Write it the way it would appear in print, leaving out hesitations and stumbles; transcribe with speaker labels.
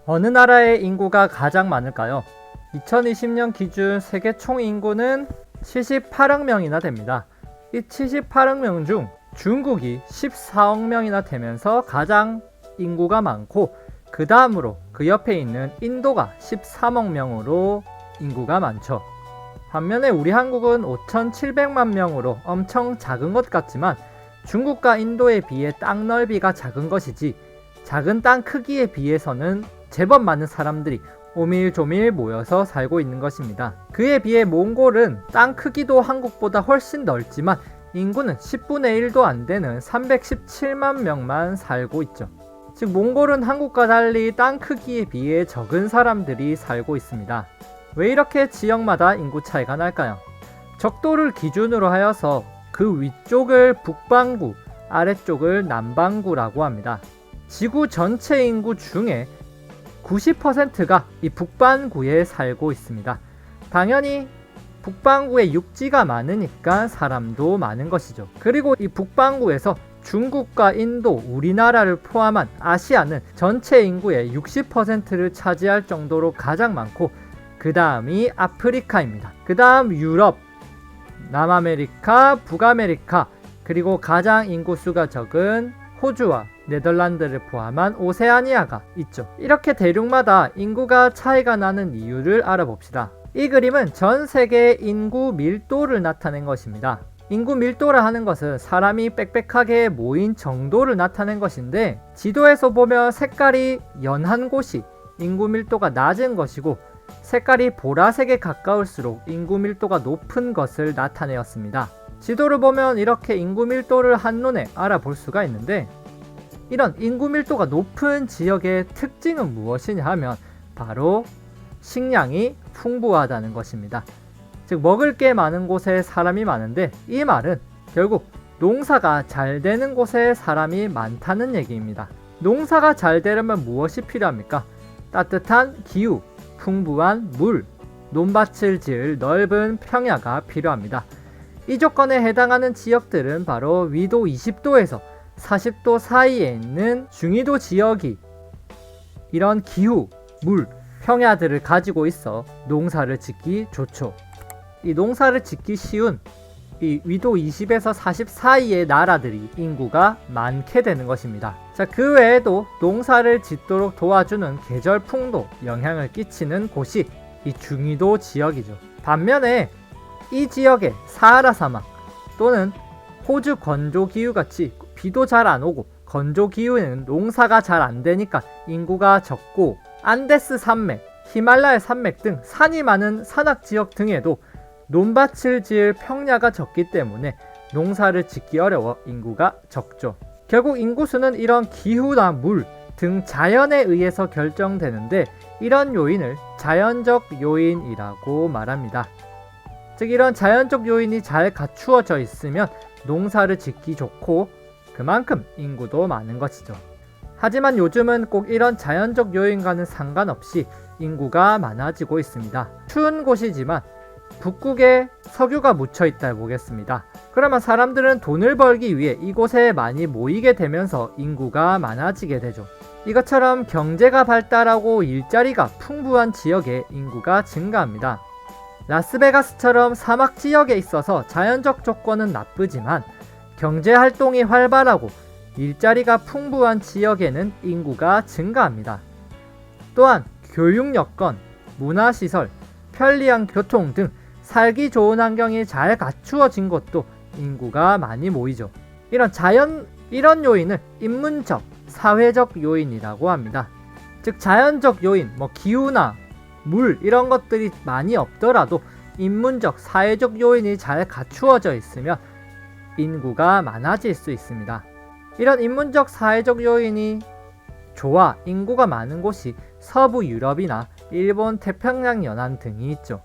Speaker 1: 어느 나라의 인구가 가장 많을까요? 2020년 기준 세계 총 인구는 78억 명이나 됩니다. 이 78억 명 중 중국이 14억 명이나 되면서 가장 인구가 많고, 그 다음으로 그 옆에 있는 인도가 13억 명으로 인구가 많죠. 반면에 우리 한국은 5,700만 명으로 엄청 작은 것 같지만 중국과 인도에 비해 땅 넓이가 작은 것이지, 작은 땅 크기에 비해서는 제법 많은 사람들이 오밀조밀 모여서 살고 있는 것입니다. 그에 비해 몽골은 땅 크기도 한국보다 훨씬 넓지만 인구는 10분의 1도 안 되는 317만 명만 살고 있죠. 즉 몽골은 한국과 달리 땅 크기에 비해 적은 사람들이 살고 있습니다. 왜 이렇게 지역마다 인구 차이가 날까요? 적도를 기준으로 하여서 그 위쪽을 북반구, 아래쪽을 남반구라고 합니다. 지구 전체 인구 중에 90%가 이 북반구에 살고 있습니다. 당연히 북반구에 육지가 많으니까 사람도 많은 것이죠. 그리고 이 북반구에서 중국과 인도, 우리나라를 포함한 아시아는 전체 인구의 60%를 차지할 정도로 가장 많고, 그 다음이 아프리카입니다. 그 다음 유럽, 남아메리카, 북아메리카, 그리고 가장 인구수가 적은 호주와 네덜란드를 포함한 오세아니아가 있죠. 이렇게 대륙마다 인구가 차이가 나는 이유를 알아봅시다. 이 그림은 전 세계의 인구 밀도를 나타낸 것입니다. 인구 밀도라 하는 것은 사람이 빽빽하게 모인 정도를 나타낸 것인데, 지도에서 보면 색깔이 연한 곳이 인구 밀도가 낮은 것이고, 색깔이 보라색에 가까울수록 인구 밀도가 높은 것을 나타내었습니다. 지도를 보면 이렇게 인구 밀도를 한눈에 알아볼 수가 있는데, 이런 인구 밀도가 높은 지역의 특징은 무엇이냐 하면 바로 식량이 풍부하다는 것입니다. 즉 먹을 게 많은 곳에 사람이 많은데, 이 말은 결국 농사가 잘 되는 곳에 사람이 많다는 얘기입니다. 농사가 잘 되려면 무엇이 필요합니까? 따뜻한 기후, 풍부한 물, 논밭을 지을 넓은 평야가 필요합니다. 이 조건에 해당하는 지역들은 바로 위도 20도에서 40도 사이에 있는 중위도 지역이 이런 기후, 물, 평야들을 가지고 있어 농사를 짓기 좋죠. 이 농사를 짓기 쉬운 이 위도 20에서 40 사이의 나라들이 인구가 많게 되는 것입니다. 자, 그 외에도 농사를 짓도록 도와주는 계절풍도 영향을 끼치는 곳이 이 중위도 지역이죠. 반면에 이 지역의 사하라 사막 또는 호주 건조 기후같이 비도 잘 안 오고 건조 기후에는 농사가 잘 안 되니까 인구가 적고, 안데스 산맥, 히말라야 산맥 등 산이 많은 산악 지역 등에도 논밭을 지을 평야가 적기 때문에 농사를 짓기 어려워 인구가 적죠. 결국 인구수는 이런 기후나 물 등 자연에 의해서 결정되는데, 이런 요인을 자연적 요인이라고 말합니다. 즉 이런 자연적 요인이 잘 갖추어져 있으면 농사를 짓기 좋고 그만큼 인구도 많은 것이죠. 하지만 요즘은 꼭 이런 자연적 요인과는 상관없이 인구가 많아지고 있습니다. 추운 곳이지만 북극에 석유가 묻혀 있다 보겠습니다. 그러면 사람들은 돈을 벌기 위해 이곳에 많이 모이게 되면서 인구가 많아지게 되죠. 이것처럼 경제가 발달하고 일자리가 풍부한 지역에 인구가 증가합니다. 라스베가스처럼 사막 지역에 있어서 자연적 조건은 나쁘지만 경제 활동이 활발하고 일자리가 풍부한 지역에는 인구가 증가합니다. 또한 교육 여건, 문화시설, 편리한 교통 등 살기 좋은 환경이 잘 갖추어진 곳도 인구가 많이 모이죠. 이런 요인을 인문적, 사회적 요인이라고 합니다. 즉 자연적 요인, 기후나 물 이런 것들이 많이 없더라도 인문적, 사회적 요인이 잘 갖추어져 있으면 인구가 많아질 수 있습니다. 이런 인문적, 사회적 요인이 좋아 인구가 많은 곳이 서부 유럽이나 일본 태평양 연안 등이 있죠.